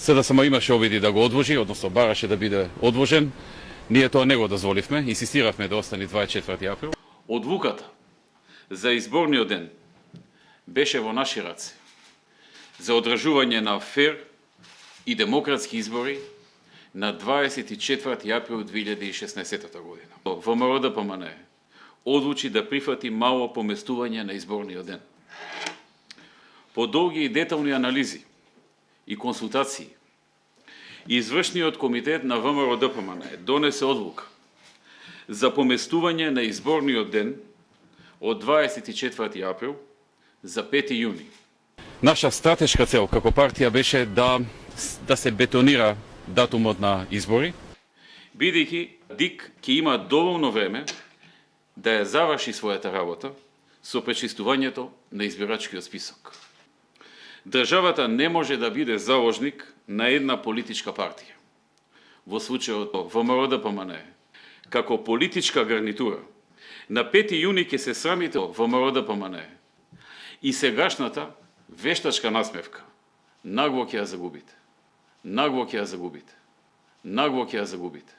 Се да само имаше обиди да го одложи, односно бараше да биде одложен. Ние тоа не го дозволивме, инсистиравме да остане 24 април. Одлуката за изборниот ден беше во наши раце за одржување на фер и демократски избори на 24 април 2016 година. ВМРО ДПМН одлучи да прифати мало поместување на изборниот ден. По долги и детални анализи и консултации, Извршниот комитет на ВМРО ДПМН донесе одлука за поместување на изборниот ден од 24 април за 5 јуни. Наша стратешка цел како партија беше да се бетонира датумот на избори, бидејќи ДИК ќе има доволно време да ја заврши својата работа со пречистувањето на избирачкиот список. Државата не може да биде заложник на една политичка партија. Во случајот ВМРО ДПМН, како политичка гарнитура, на 5 јуни ќе се срамите ВМРО ДПМН и сегашната вештачка насмевка нагло ќе ја загубите. Нагло ќе ја загубите. Нагло ќе ја загубите.